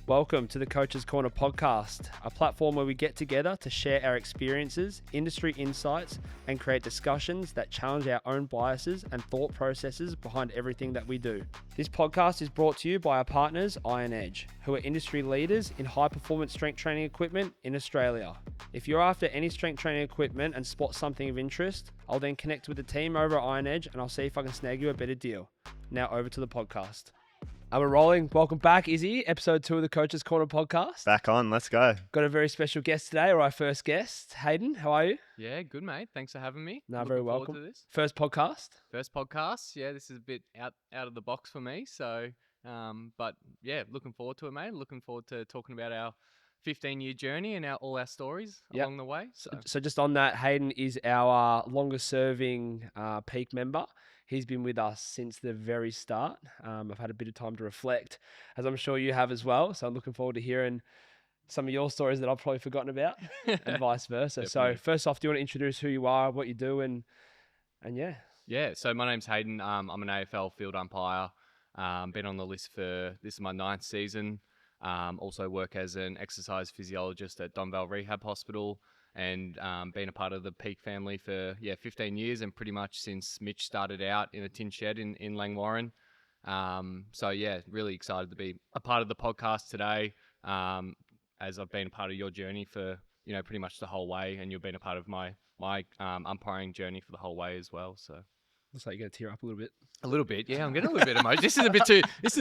Welcome to the Coach's Corner podcast, a platform where we get together to share our experiences, industry insights, and create discussions that challenge our own biases and thought processes behind everything that we do. This podcast is brought to you by our partners, Iron Edge, who are industry leaders in high-performance strength training equipment in Australia. If you're after any strength training equipment and spot something of interest, I'll then connect with the team over at Iron Edge and I'll see if I can snag you a better deal. Now over to the podcast. We're rolling. Welcome back, Izzy. Episode 2 of the Coach's Corner podcast. Back on, let's go. Got a very special guest today, or our first guest. Hayden, how are you? Yeah, good, mate. Thanks for having me. No, Looking very forward welcome. to this. First podcast? First podcast. Yeah, this is a bit out of the box for me. So, but yeah, looking forward to it, mate. Looking forward to talking about our 15-year journey and all our stories along the way. So just on that, Hayden is our longest serving peak member. He's been with us since the very start. I've had a bit of time to reflect, as I'm sure you have as well. So I'm looking forward to hearing some of your stories that I've probably forgotten about and vice versa. Definitely. So first off, do you want to introduce who you are, what you do, and yeah. Yeah, so my name's Hayden. I'm an AFL field umpire. Been on the list this is my 9th season. Also work as an exercise physiologist at Donvale Rehab Hospital. And been a part of the Peak family for 15 years, and pretty much since Mitch started out in a tin shed in Langwarrin. So yeah, really excited to be a part of the podcast today, as I've been a part of your journey for pretty much the whole way, and you've been a part of my umpiring journey for the whole way as well. So Looks like you're gonna tear up a little bit. a little bit, yeah. I'm getting a little bit emotional. This is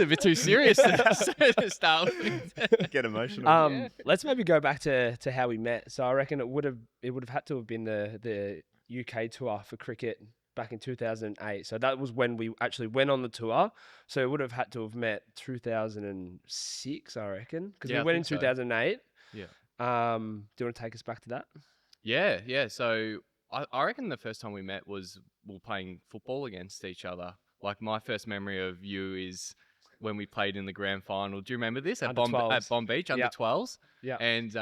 a bit too serious to start with. Get emotional. Let's maybe go back to how we met. So I reckon it would have had to have been the UK tour for cricket back in 2008. So that was when we actually went on the tour. So it would have had to have met 2006, I reckon, because Yeah, we I went in think so. 2008. Yeah. Do you want to take us back to that? Yeah. So I reckon the first time we met was we were playing football against each other. Like my first memory of you is when we played in the grand final. Do you remember this at Under 12s. Bomb Beach under Yep. 12s? Yeah. And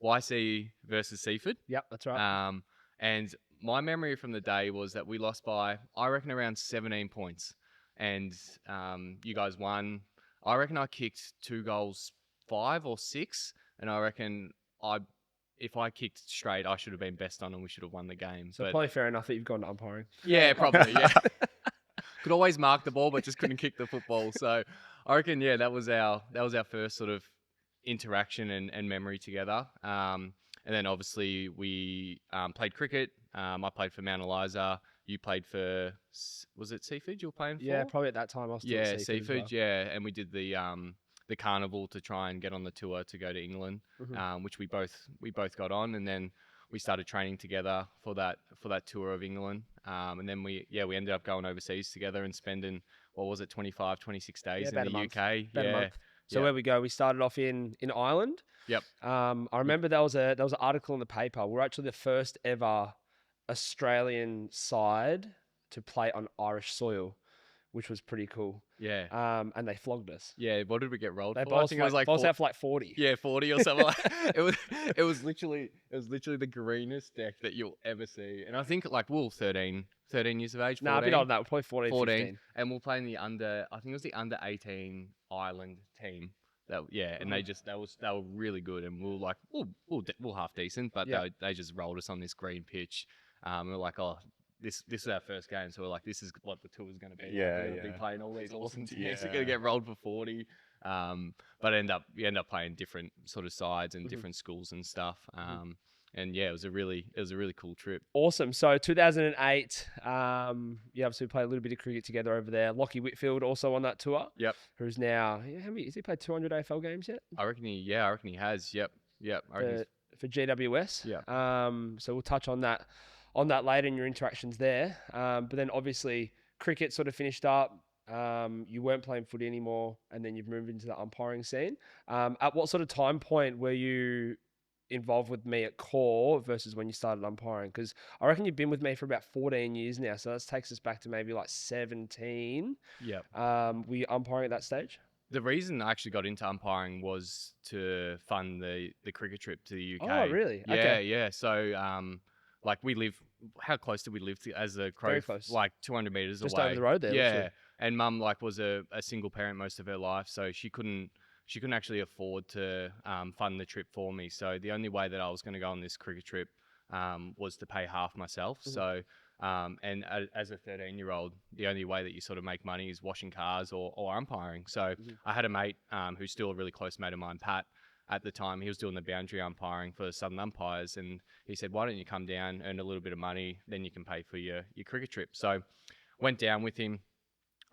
YC versus Seaford. Yep, that's right. And my memory from the day was that we lost by, I reckon, around 17 points. And you guys won. I reckon I kicked 2 goals, 5 or 6. And I reckon if I kicked straight, I should have been best on and we should have won the game. So But probably fair enough that you've gone to umpiring. yeah, probably, yeah. Could always mark the ball, but just couldn't kick the football. So I reckon, yeah, that was our first sort of interaction and memory together. And then obviously we played cricket. I played for Mount Eliza. You played for, was it Seaford you were playing for? Yeah, probably at that time I was still at Seaford as well. yeah. And we did the carnival to try and get on the tour to go to England, which we both got on, and then we started training together for that tour of England. And then we ended up going overseas together and spending, 25, 26 days in the UK. About a month. So where we go, we started off in Ireland. Yep. I remember there was an article in the paper. We're actually the first ever Australian side to play on Irish soil, which was pretty cool. Yeah. And they flogged us. Yeah. What did we get rolled They for? I think it was like out for like 40. Yeah, 40 or something. It was literally the greenest deck that you'll ever see. And I think like we were 13 years of age. 14, No, a bit older than that. We're probably 14, 15. And we'll play in the I think it was the under 18 Ireland team. And they were really good, and we were like, we'll half decent, but they just rolled us on this green pitch. We were like, oh, this is our first game, so we're like, this is what the tour is going to be. Yeah, We're going to be playing all these awesome teams. We're going to get rolled for 40. But you end up playing different sort of sides and different schools and stuff. And yeah, it was a really cool trip. Awesome. So 2008, you obviously played a little bit of cricket together over there. Lockie Whitfield also on that tour. Yep. Who's now, has he played 200 AFL games yet? I reckon he has. Yep. For GWS. Yeah. So we'll touch on that later in your interactions there. But then obviously cricket sort of finished up. You weren't playing footy anymore, and then you've moved into the umpiring scene. At what sort of time point were you involved with me at core versus when you started umpiring? Because I reckon you've been with me for about 14 years now, so that takes us back to maybe like 17. Yeah. Were you umpiring at that stage? The reason I actually got into umpiring was to fund the cricket trip to the UK. Oh, really? Yeah, Okay. yeah. So, like how close did we live to, as a crow? Very close. Like 200 meters Just away. over the road there. Yeah. literally. And mum was a single parent most of her life, so she couldn't she couldn't actually afford to fund the trip for me. So the only way that I was going to go on this cricket trip was to pay half myself. So and as a 13-year-old, the only way that you sort of make money is washing cars or umpiring. So I had a mate who's still a really close mate of mine, Pat. At the time, he was doing the boundary umpiring for Southern Umpires, and he said, "Why don't you come down, earn a little bit of money, then you can pay for your cricket trip?" So went down with him.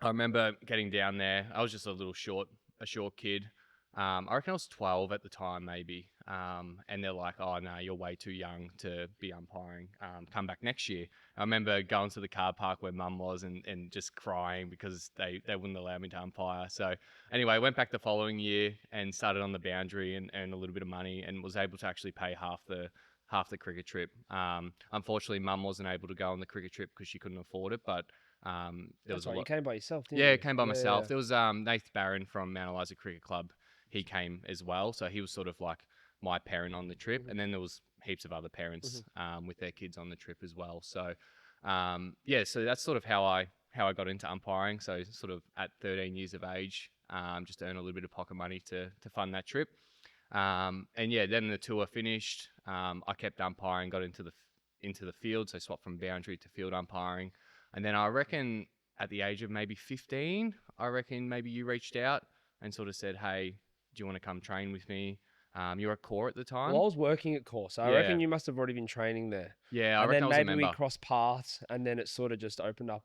I remember getting down there. I was just a short kid. I reckon I was 12 at the time, maybe. And they're like, "Oh no, you're way too young to be umpiring. Come back next year." I remember going to the car park where Mum was and just crying because they wouldn't allow me to umpire. So anyway, I went back the following year and started on the boundary and earned a little bit of money and was able to actually pay half the cricket trip. Unfortunately, Mum wasn't able to go on the cricket trip because she couldn't afford it, but there was That's right. You came by yourself, didn't yeah, you? it came by myself. Yeah. There was Nath Barron from Mount Eliza Cricket Club. He came as well, so he was sort of like my parent on the trip, and then there was heaps of other parents with their kids on the trip as well. So yeah, so that's sort of how I got into umpiring. So sort of at 13 years of age, just to earn a little bit of pocket money to fund that trip. And yeah, then the tour finished. I kept umpiring, got into the field, so swapped from boundary to field umpiring. And then I reckon at the age of maybe 15, I reckon maybe you reached out and sort of said, "Hey, do you want to come train with me?" You were at core at the time. Well, I was working at course, so I reckon you must have already been training there. Yeah, I and reckon then I was a maybe we member. crossed paths, and then it sort of just opened up.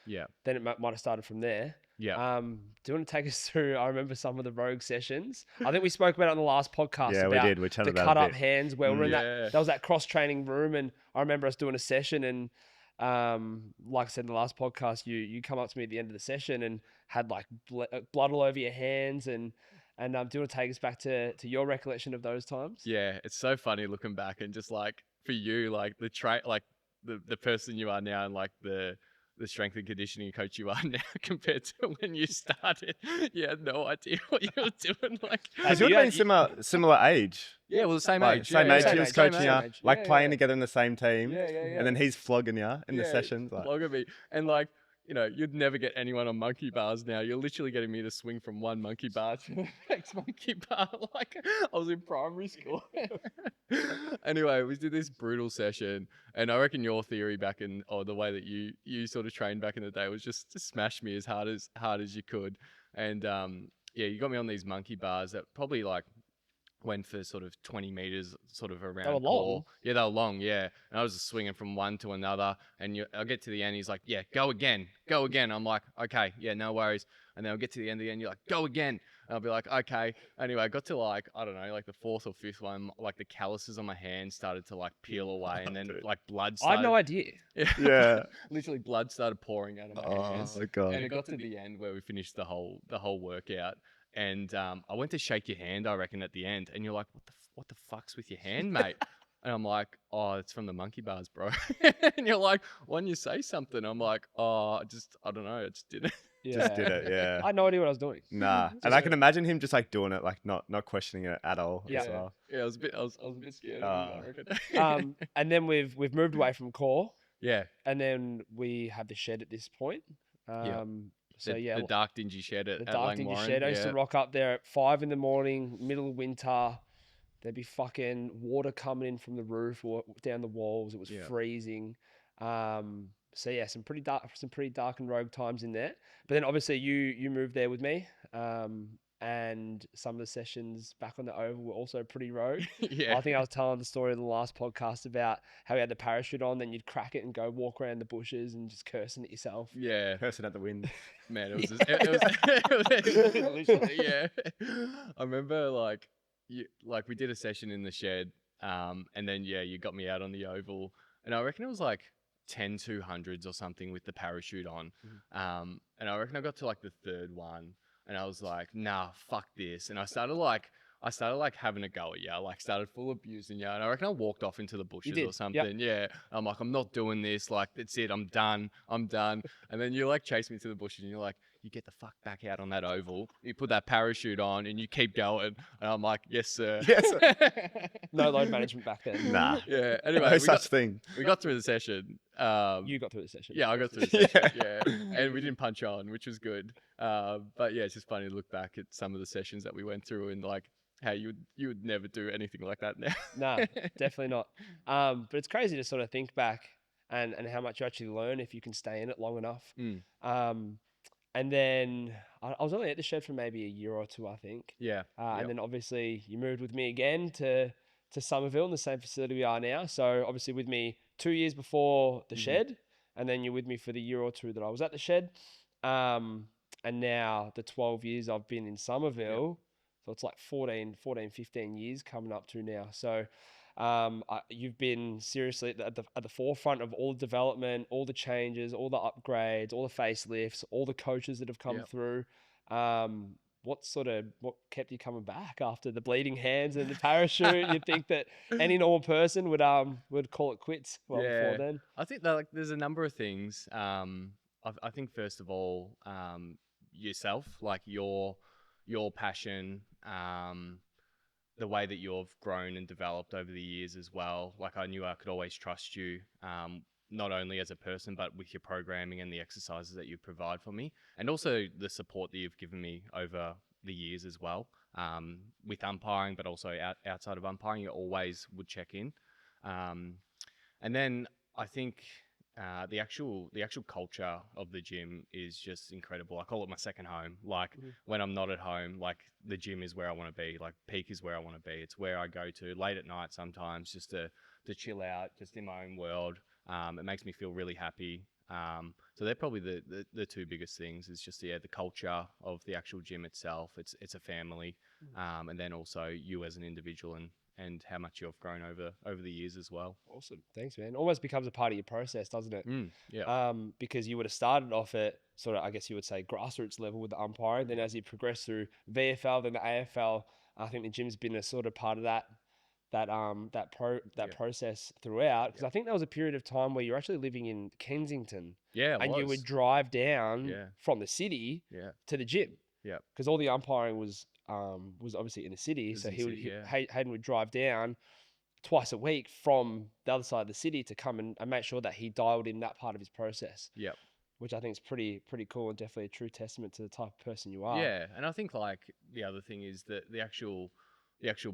Yeah. Then it might have started from there. Yeah. Do you want to take us through? I remember some of the rogue sessions. I think we spoke about it on the last podcast. Yeah, about we did. We the chatted about it cut a up bit. hands where we're in Yeah. that was that cross training room, and I remember us doing a session, and like I said in the last podcast, you come up to me at the end of the session and had like blood all over your hands, and do you want to take us back to your recollection of those times? Yeah, it's so funny looking back and just like for you, like the person you are now and like the strength and conditioning coach you are now compared to when you started. You had no idea what you were doing. Like, Because you would have been similar age. yeah, well, the same Like, age. same yeah, age. yeah. He was same coaching age. you, like Yeah, playing yeah. together in the same team. Yeah, yeah, yeah. And then he's flogging you in the sessions. Like, Flog at me. And like, you know, you'd never get anyone on monkey bars now. You're literally getting me to swing from one monkey bar to the next monkey bar. Like I was in primary school. Anyway, we did this brutal session. And I reckon your theory or the way that you sort of trained back in the day was just to smash me as hard as you could. And yeah, you got me on these monkey bars that probably like went for sort of 20 meters sort of around. They were core. long? Yeah, they were long, yeah. And I was just swinging from one to another. And I'll get to the end, he's like, "Yeah, go again. I'm like, "Okay, yeah, no worries." And then I'll get to the end, you're like, "Go again." And I'll be like, "Okay." Anyway, I got to like, I don't know, like the fourth or fifth one, like the calluses on my hand started to like peel away and then like blood I started. had no idea. Yeah. Literally blood started pouring out of my hands. Oh, God. And it got to the end where we finished the whole workout. And I went to shake your hand, I reckon, at the end. And you're like, what the fuck's with your hand, mate? And I'm like, "Oh, it's from the monkey bars, bro." And you're like, "Why don't you say something?" I'm like, "Oh, I don't know. I just did it." Yeah. Just did it, yeah. I had no idea what I was doing. Nah. And I can imagine him just like doing it, like not questioning it at all Yeah. as well. Yeah, I was a bit scared of him, I reckon. And then we've moved away from core, Yeah. and then we have the shed at this point. So yeah, The dark dingy shed at the dark dingy Langwarrin, shed. I used to yeah. rock up there at 5 a.m, middle of winter. There'd be fucking water coming in from the roof or down the walls. It was freezing. So yeah, some pretty dark and rogue times in there. But then obviously you moved there with me. And some of the sessions back on the oval were also pretty rogue. Yeah. I think I was telling the story in the last podcast about how we had the parachute on, then you'd crack it and go walk around the bushes and just cursing at yourself. Yeah. Cursing at the wind. Man, it was, it was literally, yeah. I remember like we did a session in the shed, and then you got me out on the oval, and I reckon it was like 10 200s or something with the parachute on, and I reckon I got to like the third one, and I was like, "Nah, fuck this," and I started having a go at you, like started full abusing you, and I reckon I walked off into the bushes or something. Yep. Yeah, I'm like, "I'm not doing this. Like, that's it. I'm done. And then you like chase me to the bushes, and you're like, you get the fuck back out on that oval, you put that parachute on, and you keep going. And I'm like, yes, sir. Yes. No load management back then. Nah. Yeah. Anyway, No such thing. we got through the session. You got through the session. Yeah, I got through the session. Yeah. And we didn't punch on, which was good. But yeah, it's just funny to look back at some of the sessions that we went through and like how you would never do anything like that now. No, definitely not. But it's crazy to sort of think back and how much you actually learn if you can stay in it long enough. And then I was only at the shed for maybe a year or two, I think. Yeah. And then obviously you moved with me again to Somerville in the same facility we are now. So obviously with me 2 years before the shed, and then you're with me for the year or two that I was at the shed. And now the 12 years I've been in Somerville. So it's like 15 years coming up to now. So you've been seriously at the forefront of all the development, all the changes, all the upgrades, all the facelifts, all the coaches that have come through. What kept you coming back after the bleeding hands and the parachute? You'd think that any normal person would call it quits before then. I think that there's a number of things. I think first of all, yourself, like your passion, the way that you've grown and developed over the years as well. Like I knew I could always trust you, not only as a person, but with your programming and the exercises that you provide for me, and also the support that you've given me over the years as well, with umpiring, but also outside of umpiring, you always would check in. And then I think the actual culture of the gym is just incredible. I call it my second home. Like when I'm not at home, like the gym is where I want to be. Like peak is where I want to be. It's where I go to late at night sometimes just to chill out, just in my own world. It makes me feel really happy. So they're probably the two biggest things. Is just the culture of the actual gym itself. It's a family, and then also you as an individual and how much you've grown over the years as well. Awesome. Thanks, man. Almost becomes a part of your process, doesn't it? Yeah. Because you would have started off at sort of, I guess you would say, grassroots level with the umpiring. Then as you progress through VFL, then the AFL, I think the gym's been a sort of part of that process throughout. Because I think there was a period of time where you're actually living in Kensington. Yeah, and you would drive down from the city to the gym. Yeah. Because all the umpiring was obviously in the city. So Hayden would drive down twice a week from the other side of the city to come and make sure that he dialed in that part of his process. Yep. Which I think is pretty cool and definitely a true testament to the type of person you are. Yeah, and I think like the other thing is that the actual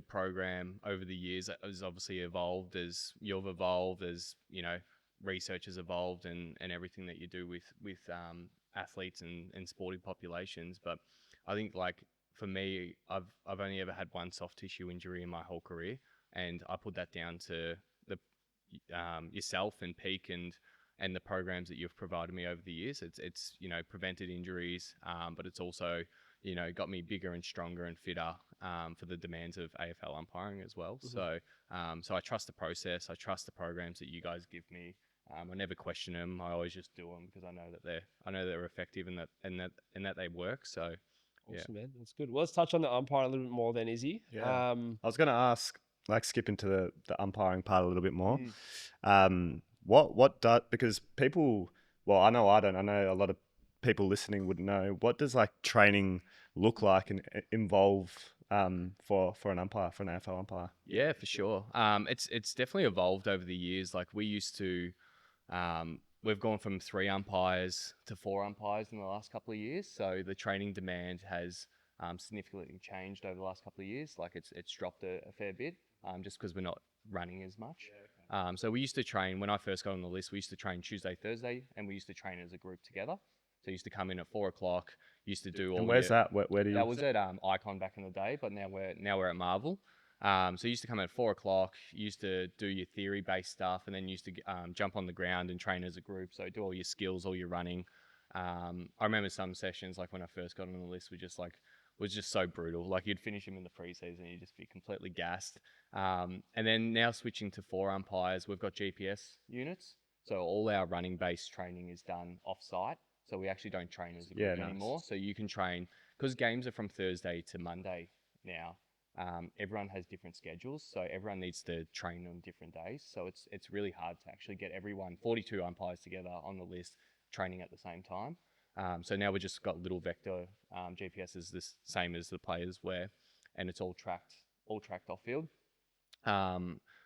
program over the years has obviously evolved as you've evolved, as you know, research has evolved and everything that you do with athletes and sporting populations. But I think like for me, I've only ever had one soft tissue injury in my whole career, and I put that down to the yourself and Peak and the programs that you've provided me over the years. It's you know, prevented injuries, but it's also, you know, got me bigger and stronger and fitter for the demands of AFL umpiring as well. So I trust the process. I trust the programs that you guys give me. I never question them. I always just do them because I know that they're effective and that they work. So awesome, man. That's good. Well, let's touch on the umpire a little bit more then, Izzy. Yeah. I was going to ask, like, skip into the umpiring part a little bit more. Because people, well, I know I don't. I know a lot of people listening would know. What does like training look like and involve for an umpire, for an AFL umpire? Yeah, for sure. It's definitely evolved over the years. Like we used to, we've gone from 3 umpires to 4 umpires in the last couple of years. So the training demand has significantly changed over the last couple of years. Like it's dropped a fair bit, just because we're not running as much. So we used to train, when I first got on the list, we used to train Tuesday, Thursday, and we used to train as a group together. So you used to come in at 4 o'clock, used to do all. And where's that? Where do you? That was at Icon back in the day, but now we're at Marvel. So you used to come at 4 o'clock, you used to do your theory-based stuff, and then you used to jump on the ground and train as a group. So do all your skills, all your running. I remember some sessions, like when I first got on the list, was just so brutal. Like you'd finish him in the preseason, and you'd just be completely gassed. And then now switching to 4 umpires, we've got GPS units. So all our running-based training is done off-site. So we actually don't train as a group anymore. So you can train, because games are from Thursday to Monday now. Everyone has different schedules, so everyone needs to train on different days. So it's really hard to actually get everyone, 42 umpires together on the list, training at the same time. So now we just got little vector GPS is the same as the players wear, and it's all tracked off field.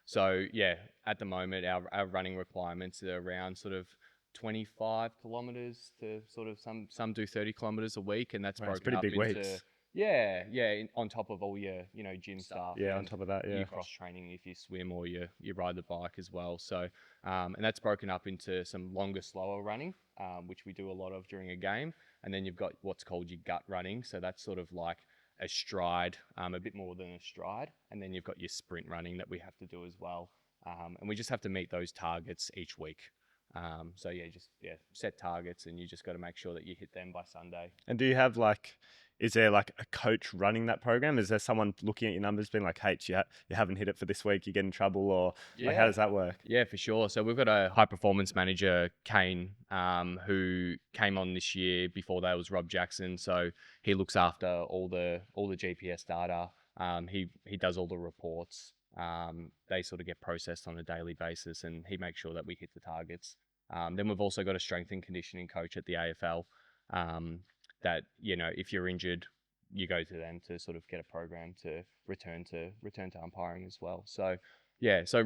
So yeah, at the moment our running requirements are around sort of 25 kilometers to sort of some do 30 kilometers a week, and that's Wow, it's broken pretty up big into weights. on top of all your gym stuff. Yeah, on and top of that, yeah. your cross training if you swim or you ride the bike as well. So and that's broken up into some longer, slower running, which we do a lot of during a game, and then you've got what's called your gut running. So that's sort of like a stride, a bit more than a stride, and then you've got your sprint running that we have to do as well, and we just have to meet those targets each week. So set targets, and you just got to make sure that you hit them by Sunday. And do you have is there like a coach running that program? Is there someone looking at your numbers being like, hey, you haven't hit it for this week, you get in trouble, or like, how does that work? Yeah, for sure. So we've got a high performance manager, Kane, who came on this year. Before that was Rob Jackson. So he looks after all the GPS data. He does all the reports. They sort of get processed on a daily basis, and he makes sure that we hit the targets. Then we've also got a strength and conditioning coach at the AFL. That if you're injured, you go to them to sort of get a program to return to umpiring as well. So so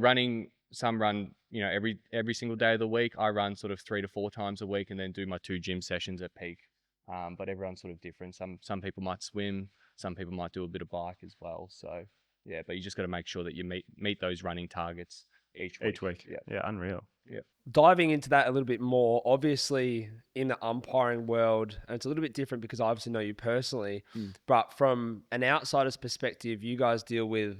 some run every single day of the week. I run sort of 3 to 4 times a week, and then do my 2 gym sessions at peak. But everyone's sort of different. Some people might swim, some people might do a bit of bike as well. So yeah, but you just got to make sure that you meet those running targets each week. Yeah, unreal. Yeah. Diving into that a little bit more, obviously in the umpiring world, and it's a little bit different because I obviously know you personally, but from an outsider's perspective, you guys deal with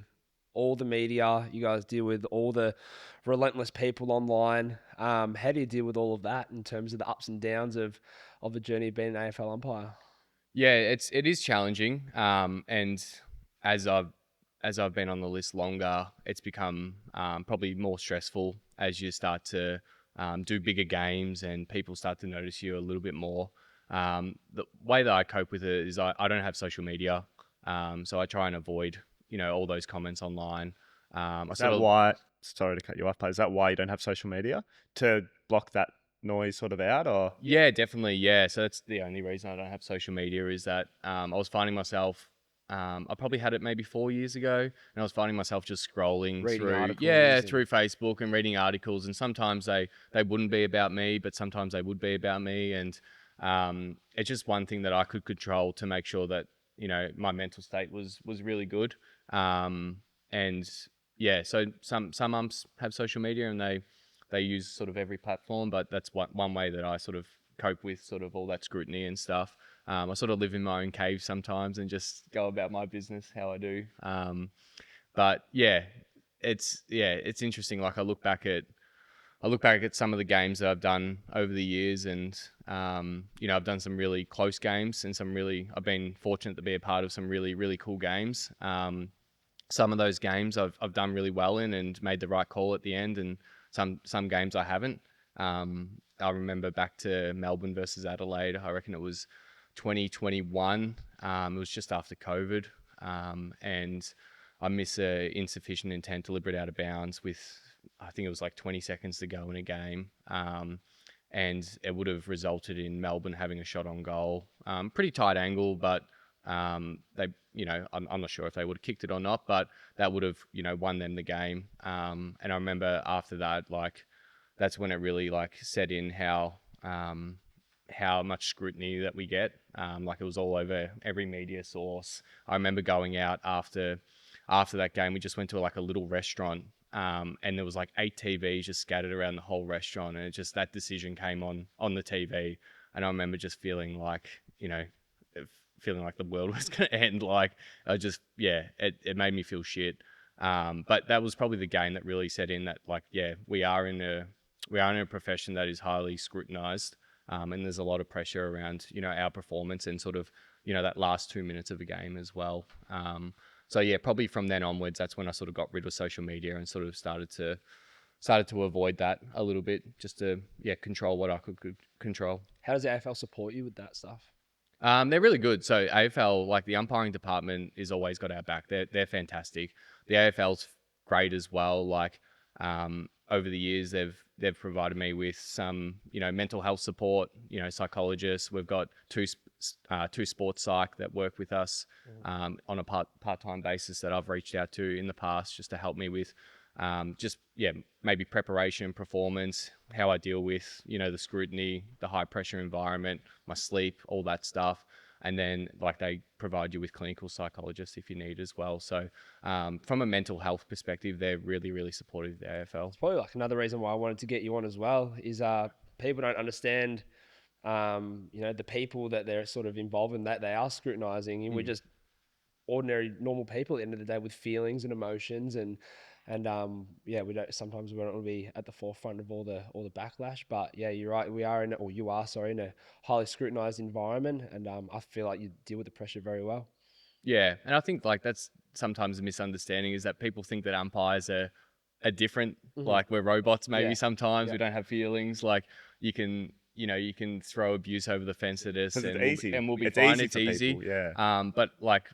all the media, you guys deal with all the relentless people online. How do you deal with all of that in terms of the ups and downs of the journey of being an AFL umpire? Yeah, it is challenging. And as I've been on the list longer, it's become probably more stressful as you start to do bigger games and people start to notice you a little bit more. The way that I cope with it is I don't have social media, so I try and avoid all those comments online. Sorry to cut you off, but is that why you don't have social media, to block that noise sort of out? Or yeah, definitely, yeah. So that's the only reason I don't have social media, is that I was finding myself. I probably had it maybe 4 years ago, and I was finding myself just scrolling Reading through articles through Facebook and reading articles, and sometimes they wouldn't be about me, but sometimes they would be about me, and it's just one thing that I could control to make sure that my mental state was really good. And yeah, so some umps have social media, and they use sort of every platform, but that's one way that I sort of cope with sort of all that scrutiny and stuff. I sort of live in my own cave sometimes and just go about my business how I do. But yeah, it's interesting. Like I look back at some of the games that I've done over the years, and I've done some really close games, and I've been fortunate to be a part of some really, really cool games. Some of those games I've done really well in and made the right call at the end, and some games I haven't. I remember back to Melbourne versus Adelaide. I reckon it was 2021. It was just after COVID, and I miss a insufficient intent deliberate out of bounds with, I think it was like 20 seconds to go in a game, and it would have resulted in Melbourne having a shot on goal. Pretty tight angle, but I'm not sure if they would have kicked it or not, but that would have won them the game. And I remember after that, like, that's when it really set in how much scrutiny that we get. Like, it was all over every media source. I remember going out after that game. We just went to a little restaurant, and there was 8 TVs just scattered around the whole restaurant, and it just, that decision came on the TV, and I remember just feeling like the world was going to end. It made me feel shit. But that was probably the game that really set in that we are in a profession that is highly scrutinized, and there's a lot of pressure around our performance and sort of that last 2 minutes of a game as well. So yeah, probably from then onwards, that's when I sort of got rid of social media and sort of started to avoid that a little bit, just to control what I could control. How does the AFL support you with that stuff? They're really good. So AFL, the umpiring department, is always got our back. They're fantastic. The AFL's great as well. over the years, they've provided me with some, mental health support, psychologists. We've got two sports psych that work with us on a part-time basis that I've reached out to in the past just to help me with maybe preparation, performance, how I deal with, the scrutiny, the high pressure environment, my sleep, all that stuff. And then they provide you with clinical psychologists if you need as well. So from a mental health perspective, they're really, really supportive of the AFL. It's probably another reason why I wanted to get you on as well is people don't understand, the people that they're sort of involved in, that they are scrutinizing, and we're just ordinary, normal people at the end of the day with feelings and emotions, and we don't want to be at the forefront of all the backlash. But yeah, you're right. You are in a highly scrutinized environment, and I feel like you deal with the pressure very well. Yeah, and I think that's sometimes a misunderstanding is that people think that umpires are different, like we're robots maybe sometimes. We don't have feelings. Like you can throw abuse over the fence at us and we'll be fine. It's easy. People, yeah. But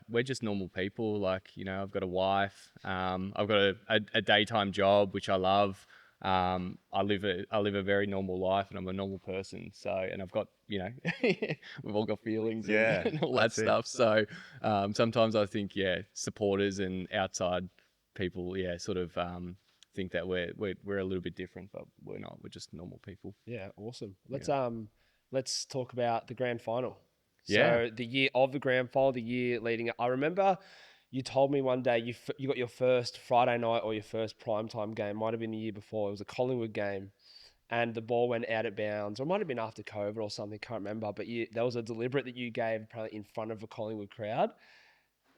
we're just normal people. I've got a wife. I've got a daytime job, which I love. I live a very normal life and I'm a normal person. So, and I've got, we've all got feelings and all that stuff. So, sometimes I think, supporters and outside people, sort of, think that we're a little bit different, but we're not. We're just normal people. Yeah, awesome. Let's talk about the grand final. Yeah. So the year of the grand final, the year leading up, I remember you told me one day you got your first Friday night or your first primetime game. Might have been the year before. It was a Collingwood game, and the ball went out of bounds, or it might have been after COVID or something. Can't remember. But there was a deliberate that you gave apparently in front of a Collingwood crowd.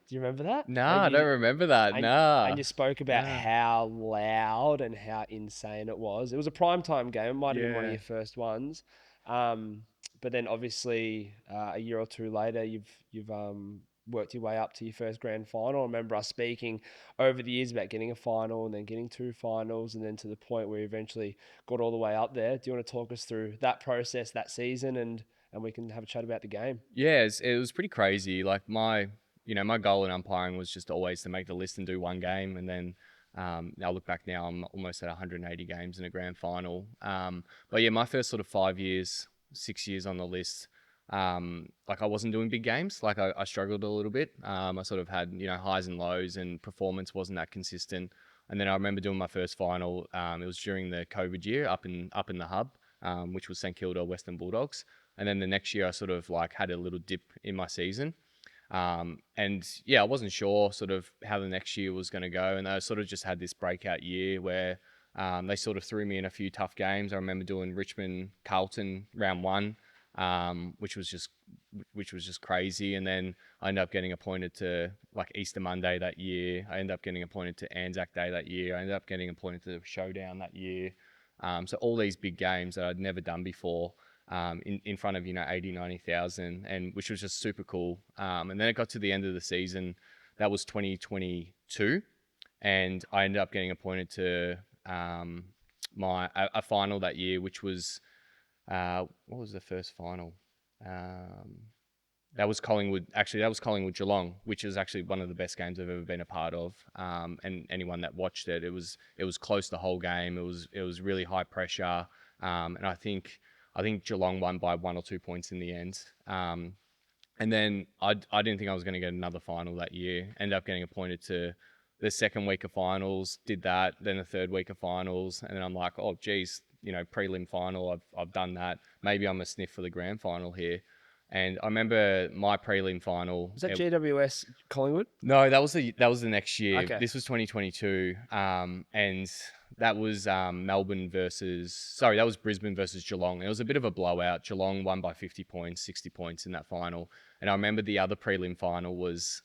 Do you remember that? Nah, I don't remember that. And you spoke about how loud and how insane it was. It was a primetime game. It might have been one of your first ones. But then obviously a year or two later, you've worked your way up to your first grand final. I remember us speaking over the years about getting a final and then getting two finals and then to the point where you eventually got all the way up there. Do you want to talk us through that process, that season, and we can have a chat about the game? Yeah, it was pretty crazy. My goal in umpiring was just always to make the list and do one game. And then I look back now, I'm almost at 180 games in a grand final. But yeah, my first sort of 6 years on the list, I wasn't doing big games. I struggled a little bit. I sort of had, highs and lows and performance wasn't that consistent. And then I remember doing my first final. It was during the COVID year up in the hub, which was St Kilda Western Bulldogs. And then the next year I sort of had a little dip in my season. I wasn't sure sort of how the next year was going to go. And I sort of just had this breakout year where they sort of threw me in a few tough games. I remember doing Richmond Carlton round 1, which was just crazy. And then I ended up getting appointed to Easter Monday that year. I ended up getting appointed to Anzac Day that year. I ended up getting appointed to Showdown that year. So all these big games that I'd never done before. In front of 80, 90,000, and which was just super cool. And then it got to the end of the season, that was 2022, and I ended up getting appointed to a final that year, which was what was the first final? That was Collingwood. Actually, that was Collingwood Geelong, which is actually one of the best games I've ever been a part of. And anyone that watched it, it was close the whole game. It was really high pressure, and I think Geelong won by 1 or 2 points in the end. And then I didn't think I was going to get another final that year. Ended up getting appointed to the second week of finals, did that, then the third week of finals. And then I'm like, oh, geez, prelim final, I've done that. Maybe I'm a sniff for the grand final here. And I remember my prelim final. Was that GWS Collingwood? No, that was the next year. Okay. This was 2022. And that was that was Brisbane versus Geelong. It was a bit of a blowout. Geelong won by 50 points, 60 points in that final. And I remember the other prelim final was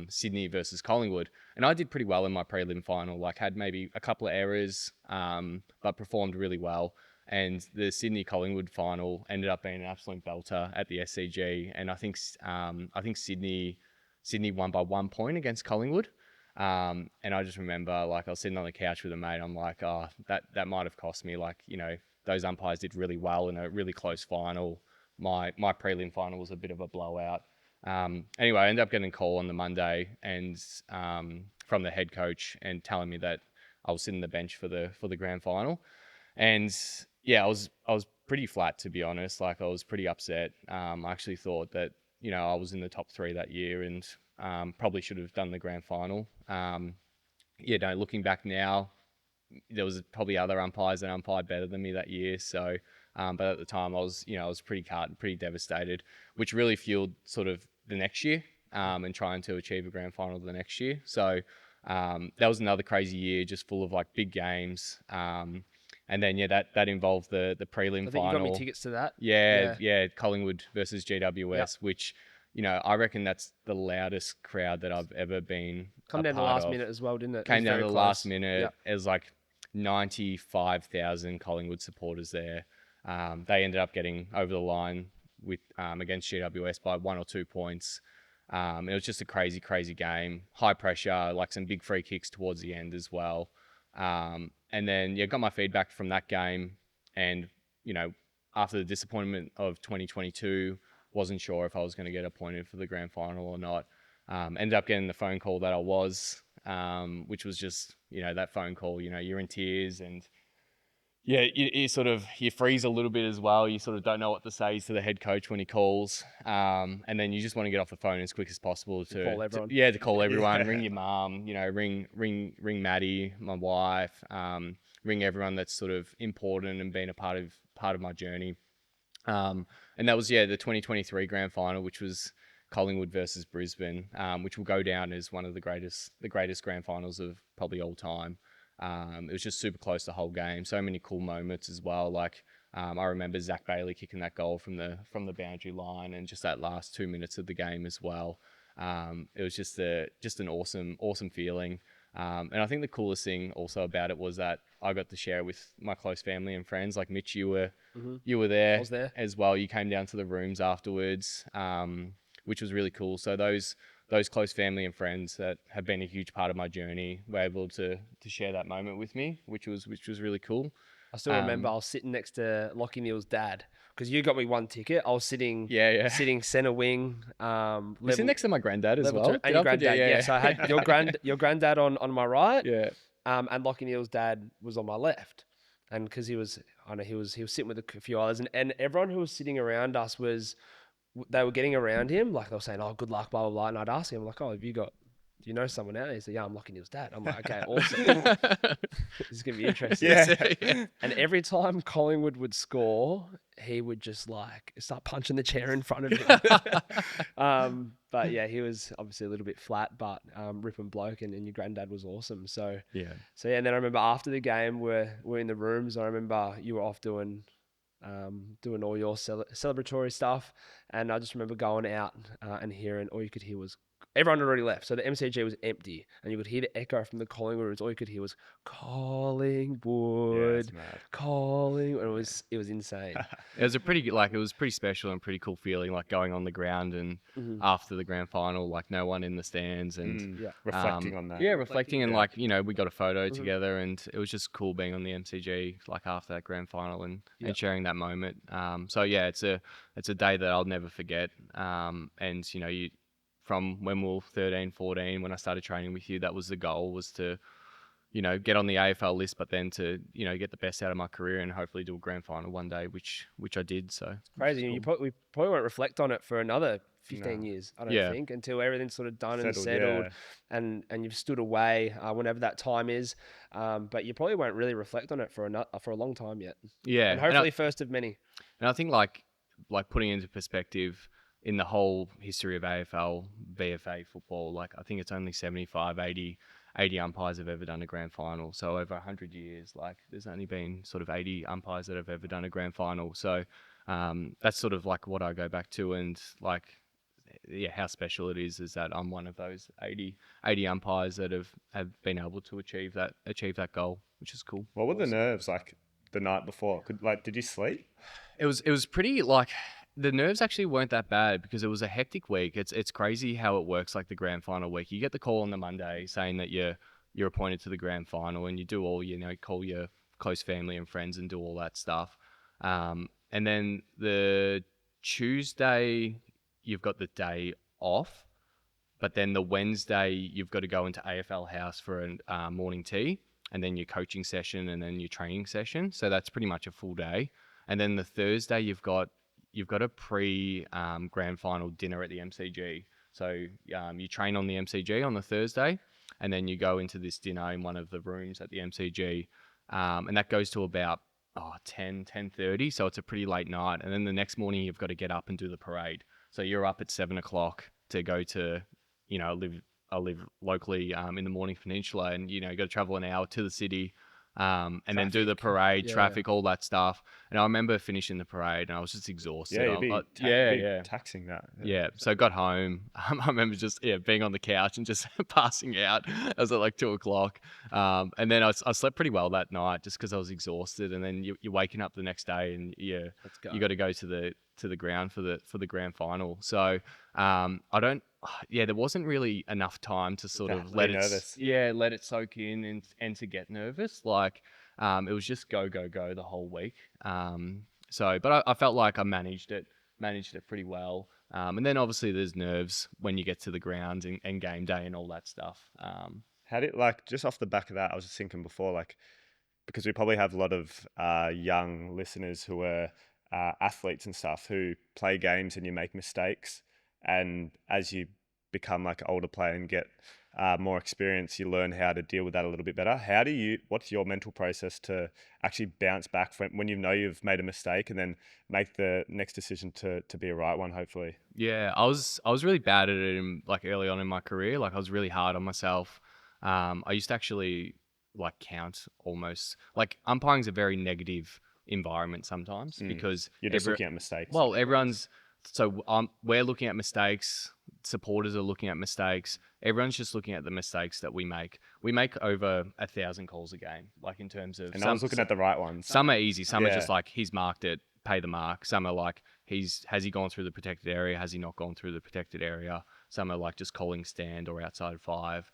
Sydney versus Collingwood. And I did pretty well in my prelim final, had maybe a couple of errors, but performed really well. And the Sydney Collingwood final ended up being an absolute belter at the SCG. And I think Sydney won by 1 point against Collingwood. And I just remember, I was sitting on the couch with a mate. I'm like, oh, that might have cost me. Those umpires did really well in a really close final. My prelim final was a bit of a blowout. Anyway, I ended up getting a call on the Monday and from the head coach and telling me that I was sitting the bench for the grand final, and yeah, I was pretty flat, to be honest. Like, I was pretty upset. I actually thought that, I was in the top 3 that year, and probably should have done the grand final. Looking back now, there was probably other umpires that umpired better than me that year. So, but at the time I was pretty cut and pretty devastated, which really fueled sort of the next year, and trying to achieve a grand final the next year. So, that was another crazy year, just full of like big games. And then that involved the prelim I think final. you got me tickets to that. Yeah, Collingwood versus GWS, which, I reckon that's the loudest crowd that I've ever been Come down to the last minute as well, didn't it? Came down to the last minute. Yep. It was like 95,000 Collingwood supporters there. They ended up getting over the line with against GWS by 1 or 2 points. It was just a crazy, crazy game. High pressure, like some big free kicks towards the end as well. And then, got my feedback from that game. And, after the disappointment of 2022, wasn't sure if I was going to get appointed for the grand final or not. Ended up getting the phone call that I was, which was just, that phone call, you're in tears, and you freeze a little bit as well. You sort of don't know what to say to the head coach when he calls. And then you just want to get off the phone as quick as possible to call everyone. To call everyone, ring your mum, ring Maddie, my wife, ring everyone that's sort of important and been a part of my journey. And that was, the 2023 grand final, which was Collingwood versus Brisbane, which will go down as one of the greatest grand finals of probably all time. It was just super close the whole game. So many cool moments as well. Like, I remember Zach Bailey kicking that goal from the boundary line, and just that last 2 minutes of the game as well. It was just an awesome feeling. And I think the coolest thing also about it was that I got to share it with my close family and friends. Like Mitch, you were there. I was there as well. You came down to the rooms afterwards, which was really cool. So those close family and friends that have been a huge part of my journey were able to share that moment with me, which was really cool. I still remember I was sitting next to Lockie Neal's dad, because you got me one ticket. I was sitting sitting center wing. Sitting next to my granddad as well. And your granddad, So I had your granddad on my right. Yeah. And Lockie Neal's dad was on my left. And because he was sitting with a few others, and everyone who was sitting around us they were getting around him, like they were saying, "Oh, good luck, blah blah blah." And I'd ask him, like, "Oh, do you know someone out there?" He said, "Yeah, I'm Lockie Neal's dad." I'm like, "Okay, awesome. This is gonna be interesting." Yeah. And every time Collingwood would score, he would just like start punching the chair in front of him. But yeah, he was obviously a little bit flat, but ripping bloke, and your granddad was awesome. So Yeah. And then I remember after the game, we're in the rooms. I remember you were off doing all your celebratory stuff, and I just remember going out and hearing, all you could hear was, everyone had already left, so the MCG was empty, and you could hear the echo from the Collingwood rooms. All you could hear was Collingwood, Collingwood. It was insane. It was it was pretty special and pretty cool feeling, like going on the ground and after the grand final, like no one in the stands, and reflecting on that. Yeah, reflecting and like, we got a photo together, and it was just cool being on the MCG like after that grand final and sharing that moment. So yeah, it's a day that I'll never forget. And you, from when we were 13, 14, when I started training with you, that was the goal, was to, get on the AFL list, but then to, get the best out of my career and hopefully do a grand final one day, which I did. So crazy. And we probably won't reflect on it for another 15 years, I don't think, until everything's sort of done and settled, and you've stood away whenever that time is. But you probably won't really reflect on it for a long time yet. Yeah. And hopefully first of many. And I think like putting into perspective, in the whole history of AFL, BFA football, like I think it's only 75, 80 umpires have ever done a grand final. So over 100 years, like there's only been sort of 80 umpires that have ever done a grand final. So that's sort of like what I go back to, and like, how special it is that I'm one of those 80 umpires that have been able to achieve that goal, which is cool. What were the nerves like the night before? Did you sleep? It was pretty, like, the nerves actually weren't that bad, because it was a hectic week. It's crazy how it works, like the grand final week. You get the call on the Monday saying that you're appointed to the grand final, and you do all, call your close family and friends and do all that stuff. And then the Tuesday, you've got the day off, but then the Wednesday, you've got to go into AFL House for a morning tea. and then your coaching session, and then your training session. So that's pretty much a full day. And then the Thursday you've got a grand final dinner at the MCG. So you train on the MCG on the Thursday, and then you go into this dinner in one of the rooms at the MCG, and that goes to about 10:30. So it's a pretty late night. And then the next morning you've got to get up and do the parade. So you're up at 7 o'clock to go to, I live locally in the Morning Peninsula, and you got to travel an hour to the city, and then do the parade, traffic, all that stuff. And I remember finishing the parade, and I was just exhausted. Yeah, you'd be taxing that. Yeah. So I got home. I remember just being on the couch and just passing out. I was at like 2 o'clock, and then I slept pretty well that night just because I was exhausted. And then you're waking up the next day, and you got to go to the ground for the grand final. So there wasn't really enough time to sort of let it soak in and to get nervous. Like it was just go the whole week. But I felt like I managed it pretty well. And then obviously there's nerves when you get to the ground and game day and all that stuff. How did, just off the back of that, I was just thinking before, because we probably have a lot of young listeners who are athletes and stuff who play games and you make mistakes. And as you become like an older player and get more experience, you learn how to deal with that a little bit better. What's your mental process to actually bounce back when you know you've made a mistake and then make the next decision to be a right one, hopefully? Yeah, I was really bad at it early on in my career. Like I was really hard on myself. I used to actually count almost. Like umpiring's a very negative environment sometimes because you're just looking at mistakes. Well, we're looking at mistakes. Supporters are looking at mistakes. Everyone's just looking at the mistakes that we make. We make over 1,000 calls a game, in terms of. And I was looking at the right ones. Some are easy. Some are just he's marked it, pay the mark. Some are has he gone through the protected area? Has he not gone through the protected area? Some are just calling stand or outside of 5.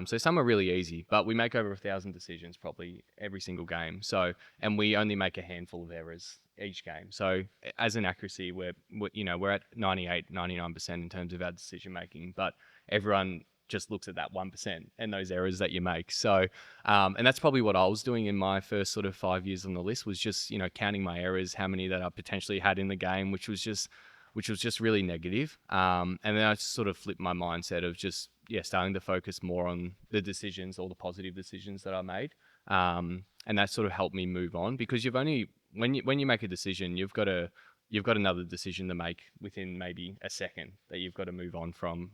So some are really easy, but we make over 1,000 decisions probably every single game. So, and we only make a handful of errors each game. So as an accuracy, we're at 98, 99% in terms of our decision making, but everyone just looks at that 1% and those errors that you make. So, and that's probably what I was doing in my first sort of 5 years on the list, was just, counting my errors, how many that I potentially had in the game, which was just really negative. And then I just sort of flipped my mindset of just, starting to focus more on the decisions, all the positive decisions that I made. And that sort of helped me move on, because when you make a decision, you've got another decision to make within maybe a second that you've got to move on from.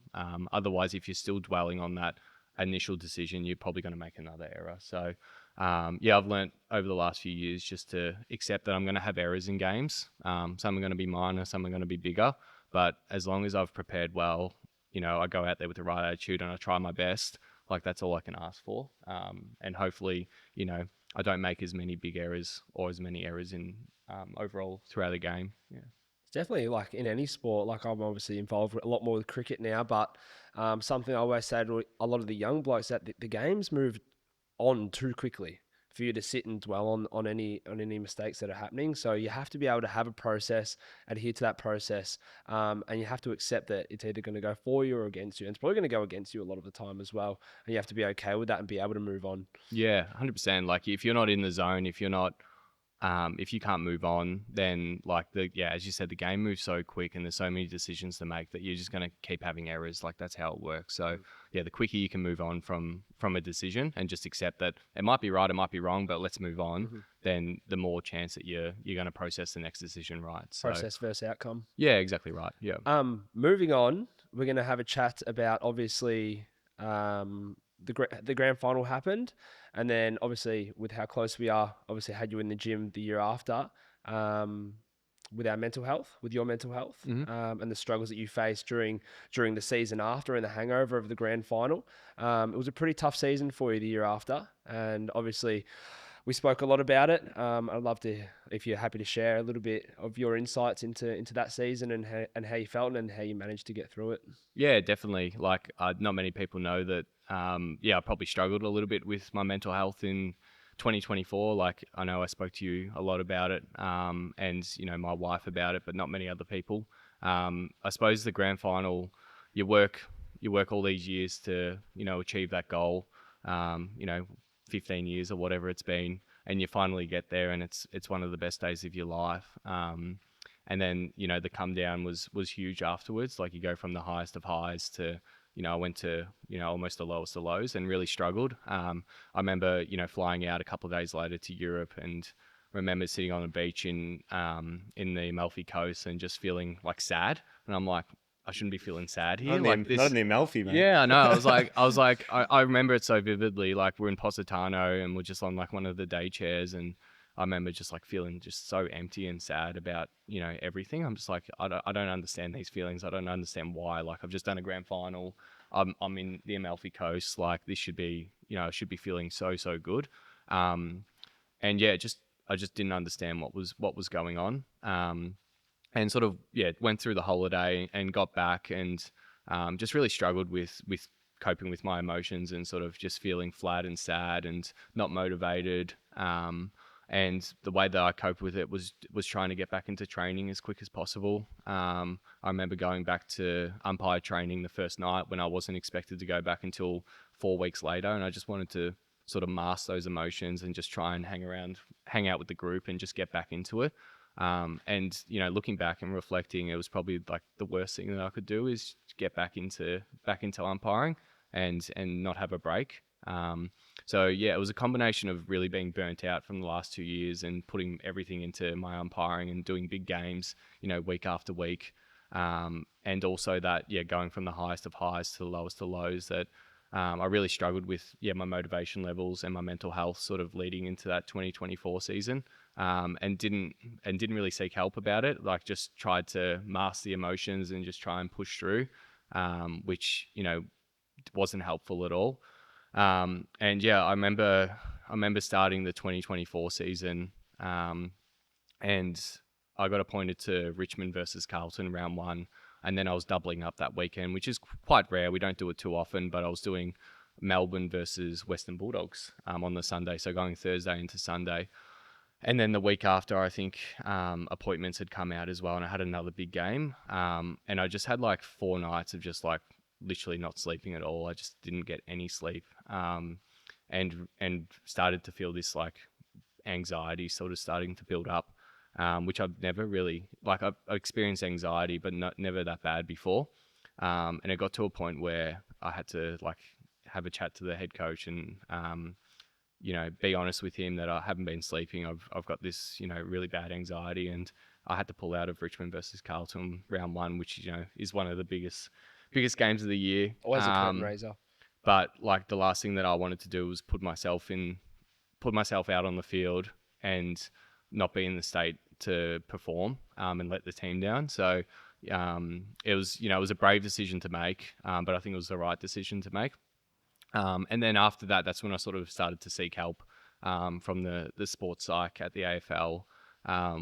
Otherwise, if you're still dwelling on that initial decision, you're probably going to make another error. So, I've learned over the last few years just to accept that I'm going to have errors in games. Some are going to be minor, some are going to be bigger. But as long as I've prepared well, I go out there with the right attitude and I try my best. That's all I can ask for. And hopefully, I don't make as many big errors or as many errors in overall throughout the game. Yeah. It's definitely in any sport. I'm obviously involved a lot more with cricket now, but something I always say to a lot of the young blokes, that the game's moved on too quickly for you to sit and dwell on any mistakes that are happening. So you have to be able to have a process, adhere to that process, and you have to accept that it's either going to go for you or against you. And it's probably going to go against you a lot of the time as well. And you have to be okay with that and be able to move on. Yeah, 100%. If you're not in the zone, if you can't move on, then as you said, the game moves so quick and there's so many decisions to make that you're just going to keep having errors. That's how it works. So the quicker you can move on from a decision and just accept that it might be right, it might be wrong, but let's move on, then the more chance that you're going to process the next decision right. So, process versus outcome. Yeah, exactly right. Yeah. Moving on, we're going to have a chat about obviously the grand final happened, and then obviously with how close we are, obviously had you in the gym the year after, with your mental health, and the struggles that you faced during the season after and the hangover of the grand final. It was a pretty tough season for you the year after, and obviously we spoke a lot about it. I'd love to, if you're happy to share a little bit of your insights into that season and how you felt and how you managed to get through it. Yeah, definitely. Not many people know that. I probably struggled a little bit with my mental health in 2024. I know I spoke to you a lot about it, and my wife about it, but not many other people. I suppose the grand final, you work all these years to achieve that goal. 15 years or whatever it's been, and you finally get there, and it's one of the best days of your life. And then, the come down was huge afterwards. Like, you go from the highest of highs to, I went to, almost the lowest of lows and really struggled. I remember, flying out a couple of days later to Europe, and remember sitting on a beach in the Amalfi Coast and just feeling like sad. And I'm like, I shouldn't be feeling sad here. Not in the Amalfi, mate. Yeah, I know. I remember it so vividly. Like, we're in Positano and we're just on like one of the day chairs, and I remember just like feeling just so empty and sad about, everything. I'm just like, I don't understand these feelings. I don't understand why. Like, I've just done a grand final. I'm in the Amalfi Coast. Like, this should be, I should be feeling so good. And yeah, I just didn't understand what was going on. And sort of, went through the holiday and got back, and just really struggled with coping with my emotions, and sort of just feeling flat and sad and not motivated. And the way that I coped with it was trying to get back into training as quick as possible. I remember going back to umpire training the first night when I wasn't expected to go back until 4 weeks later, and I just wanted to sort of mask those emotions and just try and hang out with the group and just get back into it. And looking back and reflecting, it was probably like the worst thing that I could do is get back into umpiring and not have a break. So yeah, it was a combination of really being burnt out from the last 2 years and putting everything into my umpiring and doing big games, week after week. And also that, going from the highest of highs to the lowest of lows, that I really struggled with, my motivation levels and my mental health sort of leading into that 2024 season. And didn't really seek help about it. Like, just tried to mask the emotions and just try and push through, which, wasn't helpful at all. And yeah, I remember starting the 2024 season, and I got appointed to Richmond versus Carlton round 1. And then I was doubling up that weekend, which is quite rare. We don't do it too often, but I was doing Melbourne versus Western Bulldogs on the Sunday. So going Thursday into Sunday. And then the week after, I think appointments had come out as well, and I had another big game. And I just had like 4 nights of just like literally not sleeping at all. I just didn't get any sleep, and started to feel this like anxiety sort of starting to build up, which I've never really, like, I've experienced anxiety, but never that bad before. And it got to a point where I had to like have a chat to the head coach and be honest with him that I haven't been sleeping. I've got this, really bad anxiety, and I had to pull out of Richmond versus Carlton round 1, which, is one of the biggest games of the year. Always a curtain raiser. But like, the last thing that I wanted to do was put myself out on the field and not be in the state to perform, and let the team down. So it was a brave decision to make, but I think it was the right decision to make. And then after that, that's when I sort of started to seek help from the sports psych at the AFL,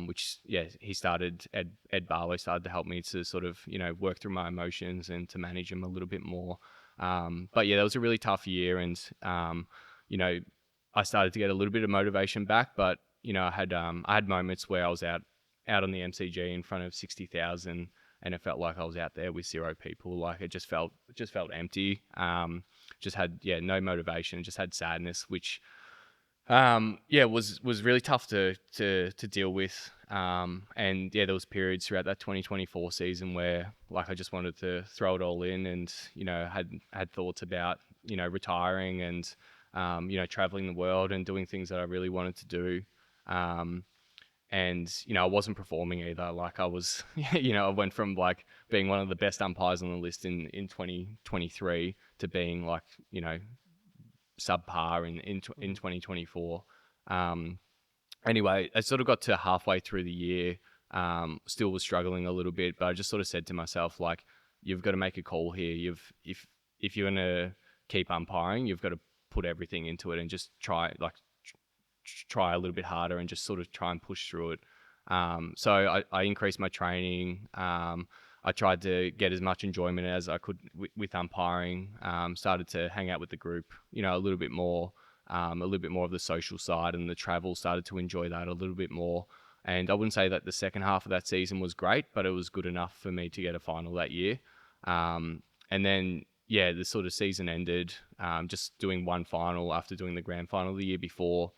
which, Ed Barlow started to help me to sort of, work through my emotions and to manage them a little bit more. But yeah, that was a really tough year, and, I started to get a little bit of motivation back, but, I had moments where I was out on the MCG in front of 60,000, and it felt like I was out there with 0 people. Like, it just felt empty. Just had, no motivation, just had sadness, which, was really tough to deal with. And yeah, there was periods throughout that 2024 season where, like, I just wanted to throw it all in, and, had thoughts about, retiring and, traveling the world and doing things that I really wanted to do. And, I wasn't performing either. Like, I was, I went from like being one of the best umpires on the list in 2023 to being like, subpar in 2024. Anyway, I sort of got to halfway through the year, still was struggling a little bit, but I just sort of said to myself, like, you've got to make a call here. If you're going to keep umpiring, you've got to put everything into it and just try a little bit harder and just sort of try and push through it. So I increased my training. I tried to get as much enjoyment as I could with umpiring. Started to hang out with the group, a little bit more of the social side, and the travel, started to enjoy that a little bit more. And I wouldn't say that the second half of that season was great, but it was good enough for me to get a final that year. And then, yeah, the sort of season ended, just doing one final after doing the grand final the year before.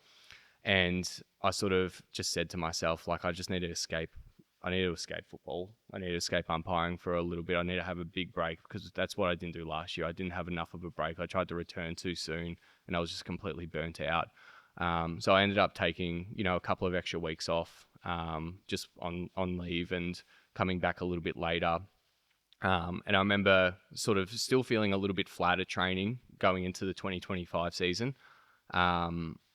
And I sort of just said to myself, like, I just need to escape. I need to escape football. I need to escape umpiring for a little bit. I need to have a big break, because that's what I didn't do last year. I didn't have enough of a break. I tried to return too soon and I was just completely burnt out. So I ended up taking, a couple of extra weeks off, just on leave, and coming back a little bit later. And I remember sort of still feeling a little bit flat at training going into the 2025 season.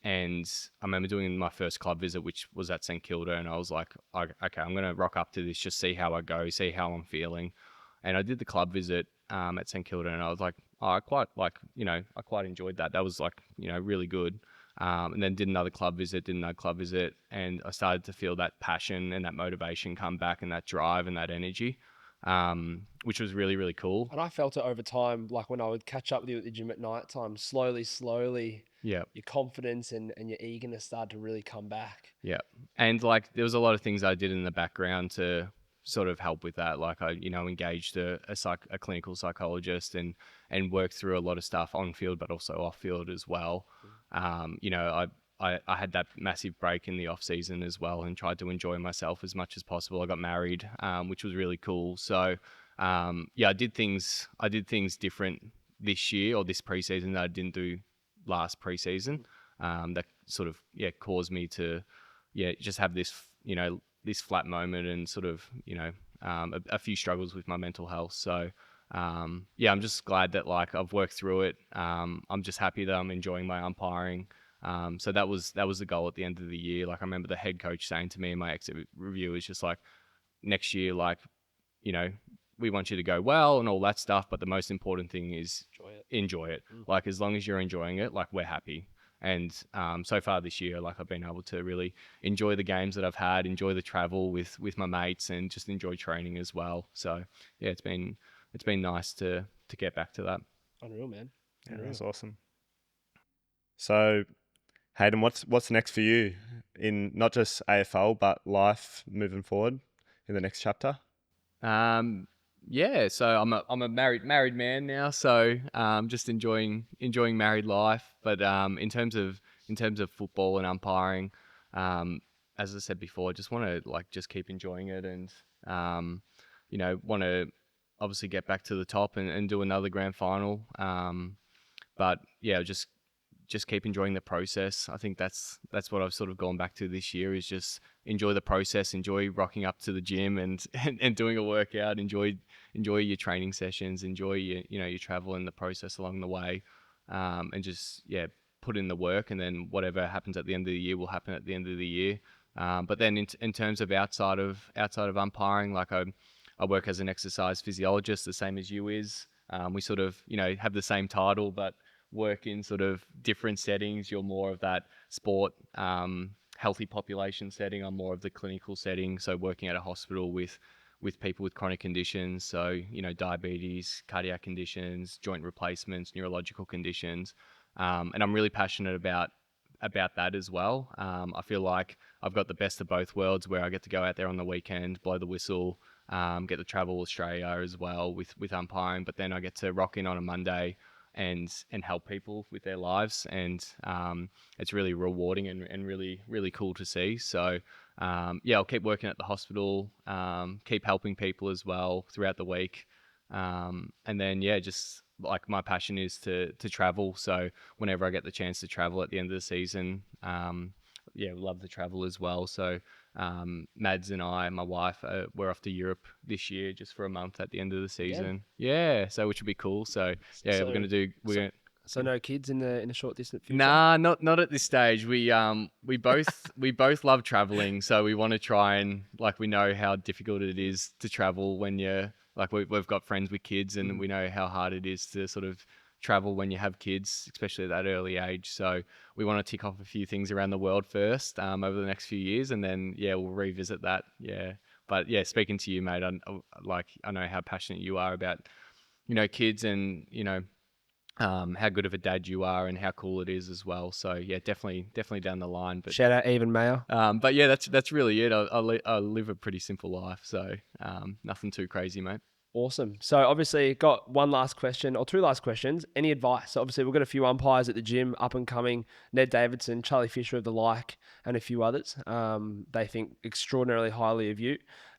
And I remember doing my first club visit, which was at St Kilda, and I was like, okay, I'm going to rock up to this, just see how I go, see how I'm feeling. And I did the club visit at St Kilda, and I was like, oh, I quite enjoyed that. That was like, really good. And then did another club visit, and I started to feel that passion and that motivation come back, and that drive and that energy, which was really, really cool. And I felt it over time, like when I would catch up with you at the gym at night time, slowly, Yeah. your confidence and your eagerness started to really come back. Yeah. And like there was a lot of things I did in the background to sort of help with that. Like I, engaged a clinical psychologist and worked through a lot of stuff on field, but also off field as well. I had that massive break in the off season as well, and tried to enjoy myself as much as possible. I got married, which was really cool. So, I did things different this year or this preseason that I didn't do last preseason. That sort of caused me to just have this this flat moment, and sort of a few struggles with my mental health. So I'm just glad that like I've worked through it. I'm just happy that I'm enjoying my umpiring. So that was the goal at the end of the year. Like I remember the head coach saying to me in my exit review, is just like, next year, like, we want you to go well and all that stuff, but the most important thing is enjoy it. Like as long as you're enjoying it, like we're happy. And so far this year, like I've been able to really enjoy the games that I've had, enjoy the travel with my mates, and just enjoy training as well. So yeah, it's been nice to get back to that. Unreal, man. Yeah, that's awesome. So Hayden, what's next for you in not just AFL but life moving forward in the next chapter? So I'm a married man now, so just enjoying married life. But in terms of football and umpiring, as I said before, I just want to like just keep enjoying it, and want to obviously get back to the top and do another grand final. But yeah, just keep enjoying the process. I think that's what I've sort of gone back to this year, is just enjoy the process, enjoy rocking up to the gym and doing a workout, enjoy your training sessions, enjoy your travel and the process along the way, and just put in the work, and then whatever happens at the end of the year will happen at the end of the year. But then in terms of outside of umpiring, like I work as an exercise physiologist, the same as you is. We sort of have the same title, but work in sort of different settings. You're more of that sport, healthy population setting. I'm more of the clinical setting. So working at a hospital with people with chronic conditions. So, diabetes, cardiac conditions, joint replacements, neurological conditions. And I'm really passionate about that as well. I feel like I've got the best of both worlds, where I get to go out there on the weekend, blow the whistle, get to travel Australia as well with umpiring, but then I get to rock in on a Monday and help people with their lives, and it's really rewarding and really, really cool to see. So I'll keep working at the hospital, keep helping people as well throughout the week, and then just like my passion is to travel. So whenever I get the chance to travel at the end of the season, love to travel as well. So Mads and I, my wife, we're off to Europe this year just for a month at the end of the season. So which would be cool. So we're gonna do. So no kids in the short distant future? Nah, not at this stage. We both love traveling, so we want to try and, like, we know how difficult it is to travel when you're like, we've got friends with kids, and we know how hard it is to sort of travel when you have kids, especially at that early age. So we want to tick off a few things around the world first, over the next few years, and then we'll revisit that. But speaking to you, mate, I know how passionate you are about kids, and how good of a dad you are, and how cool it is as well. So definitely down the line. But shout out Even Mayer. But that's really it. I live a pretty simple life, so nothing too crazy, mate. Awesome. So obviously got one last question or two last questions. Any advice? So obviously we've got a few umpires at the gym, up and coming, Ned Davidson, Charlie Fisher of the like, and a few others. They think extraordinarily highly of you.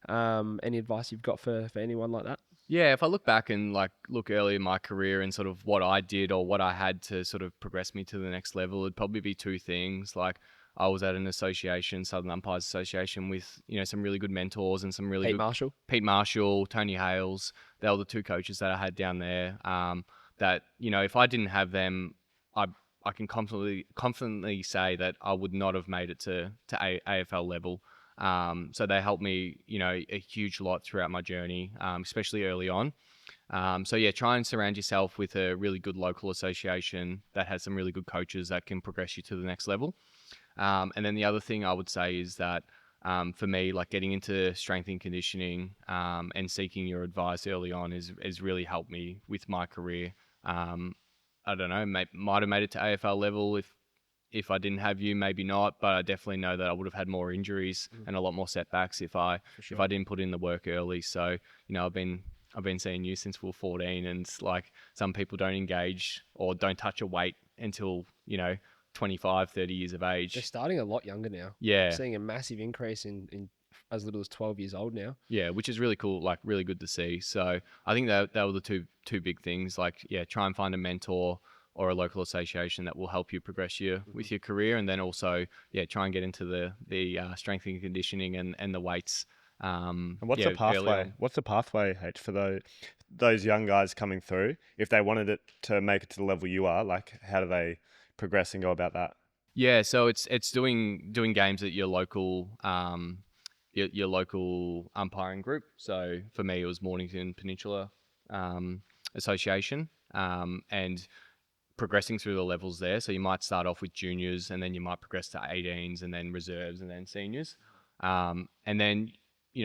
Any advice you've got for anyone like that? Yeah, if I look back and like look early in my career and sort of what I did or what I had to sort of progress me to the next level, it'd probably be two things. Like I was at an association, Southern Umpires Association, with some really good mentors and some really Pete good Marshall. Pete Marshall, Tony Hales. They were the two coaches that I had down there. That if I didn't have them, I can confidently say that I would not have made it to AFL level. So they helped me, a huge lot throughout my journey, especially early on. So yeah, try and surround yourself with a really good local association that has some really good coaches that can progress you to the next level. And then the other thing I would say is that for me, like getting into strength and conditioning and seeking your advice early on is really helped me with my career. I don't know, might have made it to AFL level if I didn't have you, maybe not, but I definitely know that I would have had more injuries and a lot more setbacks if I didn't put in the work early. So, I've been seeing you since we were 14, and like some people don't engage or don't touch a weight until, 25, 30 years of age. They're starting a lot younger now. Yeah. I'm seeing a massive increase in as little as 12 years old now. Yeah, which is really cool, like really good to see. So I think that were the two big things. Like, yeah, try and find a mentor or a local association that will help you progress with your career, and then also, yeah, try and get into the strength and conditioning and the weights. And what's the pathway? What's the pathway, H, for those young guys coming through? If they wanted it to make it to the level you are, like, how do they progress and go about that? Yeah, so it's doing games at your local your local umpiring group. So for me, it was Mornington Peninsula Association, and progressing through the levels there. So you might start off with juniors, and then you might progress to 18s, and then reserves, and then seniors. And then,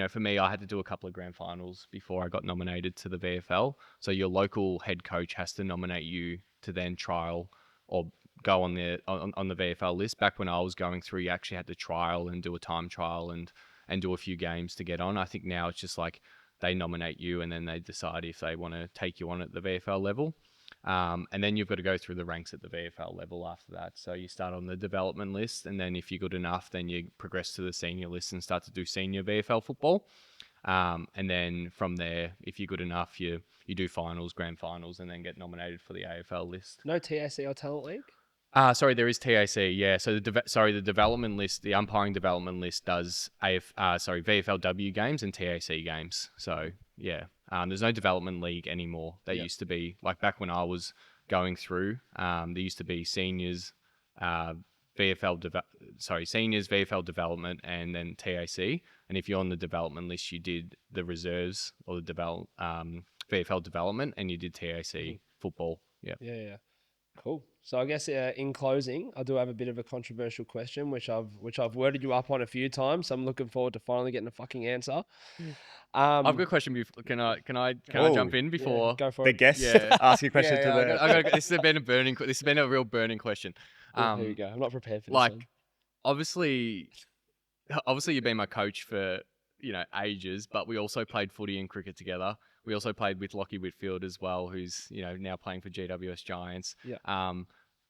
for me, I had to do a couple of grand finals before I got nominated to the VFL. So your local head coach has to nominate you to then trial or go on the VFL list. Back when I was going through, you actually had to trial and do a time trial and do a few games to get on. I think now it's just like they nominate you and then they decide if they want to take you on at the VFL level. And then you've got to go through the ranks at the VFL level after that. So you start on the development list, and then if you're good enough, then you progress to the senior list and start to do senior VFL football. And then from there, if you're good enough, you do finals, grand finals, and then get nominated for the AFL list. No TAC or Talent League? Sorry, there is TAC. Yeah, so the development list, the umpiring development list does VFLW games and TAC games. So yeah, there's no development league anymore. There used to be, like back when I was going through, there used to be seniors, seniors VFL development, and then TAC. And if you're on the development list, you did the reserves or the VFL development, and you did TAC football. Yeah. Yeah. Cool. So I guess in closing, I do have a bit of a controversial question, which I've worded you up on a few times. So I'm looking forward to finally getting a fucking answer. I've got a question. Can I jump in before? Yeah, go for the it. guest ask a question to the. This has been a real burning question. Here we go. I'm not prepared for this. Like, obviously, you've been my coach for ages, but we also played footy and cricket together. We also played with Lockie Whitfield as well, who's now playing for GWS Giants. Yeah.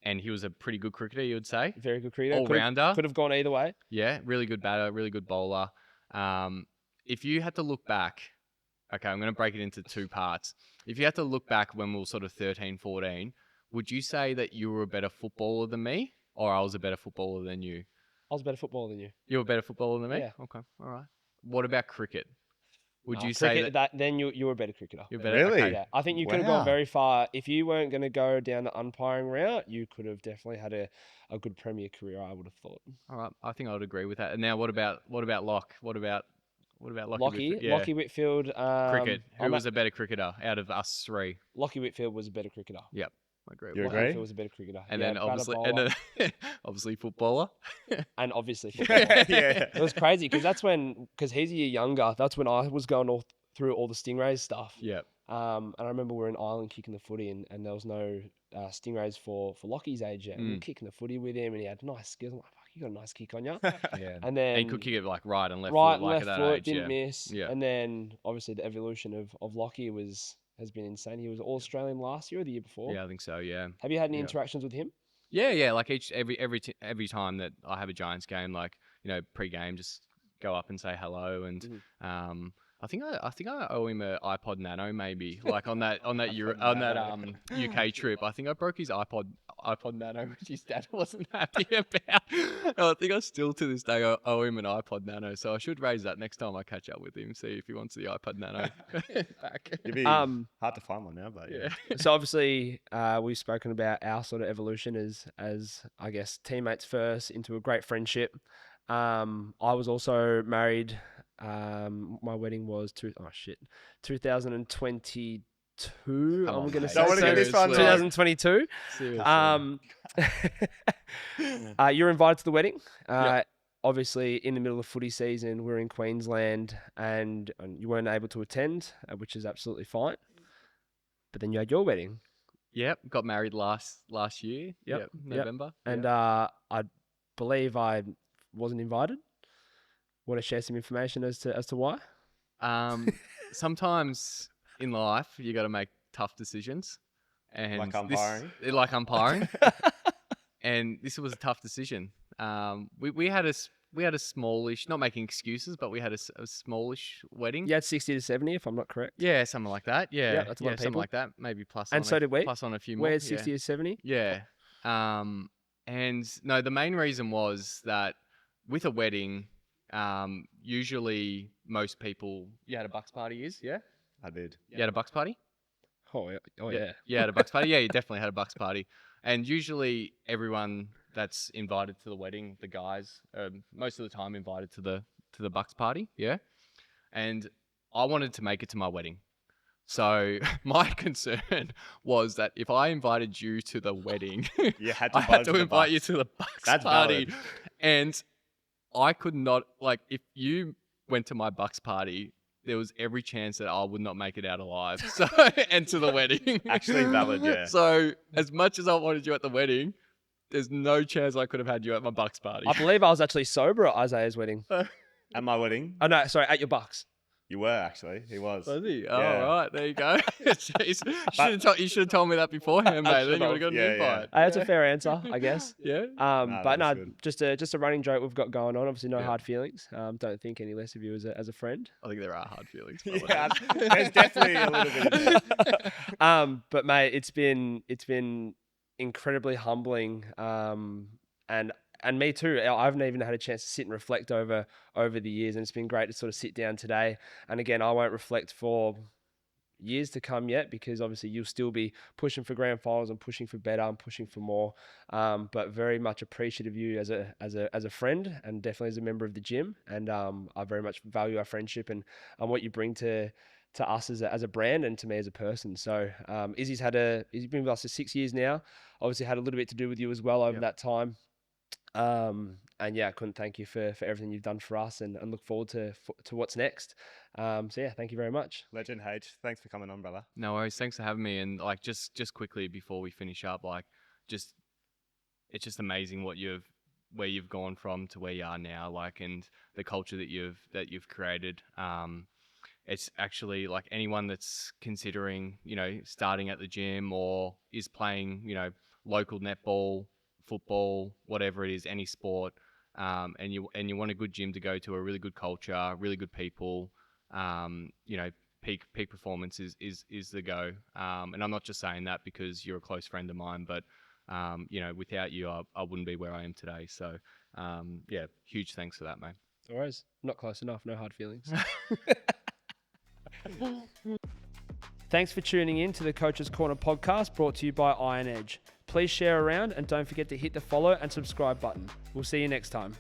And he was a pretty good cricketer, you would say. Very good cricketer. All-rounder. Could have gone either way. Yeah, really good batter, really good bowler. If you had to look back, okay, I'm going to break it into two parts. If you had to look back when we were sort of 13, 14, would you say that you were a better footballer than me, or I was a better footballer than you? I was a better footballer than you. You were a better footballer than me? Yeah. Okay, all right. What about cricket? Would you cricket, say that then you were a better cricketer? you're better? Really? Okay. Yeah, I think you could have gone very far. If you weren't going to go down the umpiring route, you could have definitely had a good Premier career, I would have thought. All right, I think I would agree with that. And now, what about Locke? What about Lockie? Whitfield? Yeah. Lockie Whitfield. Cricket. Who was a better cricketer out of us three? Lockie Whitfield was a better cricketer. Yep, I agree. You Lockie agree? Whitfield was a better cricketer. And Yeah, then better obviously, bowler. obviously footballer. And obviously, Yeah. it was crazy because he's a year younger. That's when I was going through all the Stingrays stuff. Yep. And I remember we were in Ireland kicking the footy, and there was no Stingrays for Lockie's age. Yeah. And we were kicking the footy with him, and he had nice skills. I'm like, fuck, you got a nice kick on you. Yeah. And then And you could kick it like right and left right foot, and like left at that foot, age. didn't Yeah. miss. Yeah. And then obviously the evolution of Lockie has been insane. He was All-Australian last year or the year before. Yeah, I think so. Yeah. Have you had any Yeah. interactions with him? Yeah. Like every time that I have a Giants game, like pre-game, just go up and say hello. And I think I owe him an iPod Nano, maybe, like on that UK trip. I think I broke his iPod Nano, which his dad wasn't happy about. I think I still to this day owe him an iPod Nano, so I should raise that next time I catch up with him, see if he wants the iPod Nano back. It'd be hard to find one now, but yeah. So obviously, we've spoken about our sort of evolution as I guess teammates first into a great friendship. I was also married. My wedding was 2022. I'm going to say Don't want to get this one 2022. You're invited to the wedding. Yep. Obviously, in the middle of footy season, we're in Queensland, and you weren't able to attend, which is absolutely fine. But then you had your wedding. Yep, got married last year. Yep, November. And I believe I wasn't invited. Want to share some information as to why? Sometimes in life you got to make tough decisions, and like umpiring. And this was a tough decision. We had a smallish, not making excuses, but we had a smallish wedding. You had 60 to 70, if I'm not correct. Yeah, something like that. Yeah, that's a lot of something people. like that. Maybe plus. And so did we. Plus on a few more. We had 60 to 70. Yeah. And no, the main reason was that with a wedding, usually most people, you had a bucks party, yeah? I did. You had a bucks party? Oh yeah. You had a bucks party? Yeah, you definitely had a bucks party. And usually everyone that's invited to the wedding, the guys, most of the time invited to the bucks party, yeah? And I wanted to make it to my wedding. So my concern was that if I invited you to the wedding, You had I had to invite you to the bucks That's party. valid. And I could not, like, if you went to my bucks party, there was every chance that I would not make it out alive. So, and to the wedding. Actually valid, yeah. So as much as I wanted you at the wedding, there's no chance I could have had you at my bucks party. I believe I was actually sober at Isaiah's wedding. At my wedding, Oh no, sorry, at your bucks. you were actually. He was. Was he? Oh, Yeah. right. There you go. Jeez. You should have told me that beforehand, mate. Then you would have got an Yeah, invite. That's a fair answer, I guess. Yeah. But that's no, good. just a running joke we've got going on. Obviously, no Yeah. hard feelings. Don't think any less of you as a friend. I think there are hard feelings. Yeah, there's definitely a little bit of that. But mate, it's been incredibly humbling. And me too. I haven't even had a chance to sit and reflect over the years, and it's been great to sort of sit down today. And again, I won't reflect for years to come yet, because obviously you'll still be pushing for grand finals and pushing for better and pushing for more. But very much appreciative of you as a friend, and definitely as a member of the gym. And I very much value our friendship and what you bring to us as a brand and to me as a person. So Izzy's been with us for 6 years now. Obviously had a little bit to do with you as well over that time. And yeah, I couldn't thank you for everything you've done for us, and look forward to what's next. So yeah, thank you very much. Legend H, thanks for coming on, brother. No worries. Thanks for having me. And like, just quickly before we finish up, like, it's just amazing where you've gone from to where you are now, like, and the culture that you've created. It's actually like anyone that's considering, starting at the gym or is playing, local netball, football, whatever it is, any sport, and you want a good gym to go to, a really good culture, really good people, peak performance is the go. And I'm not just saying that because you're a close friend of mine, but without you, I wouldn't be where I am today. So yeah, huge thanks for that, mate. No worries. Not close enough. No hard feelings. Thanks for tuning in to the Coach's Corner podcast, brought to you by Iron Edge. Please share around, and don't forget to hit the follow and subscribe button. We'll see you next time.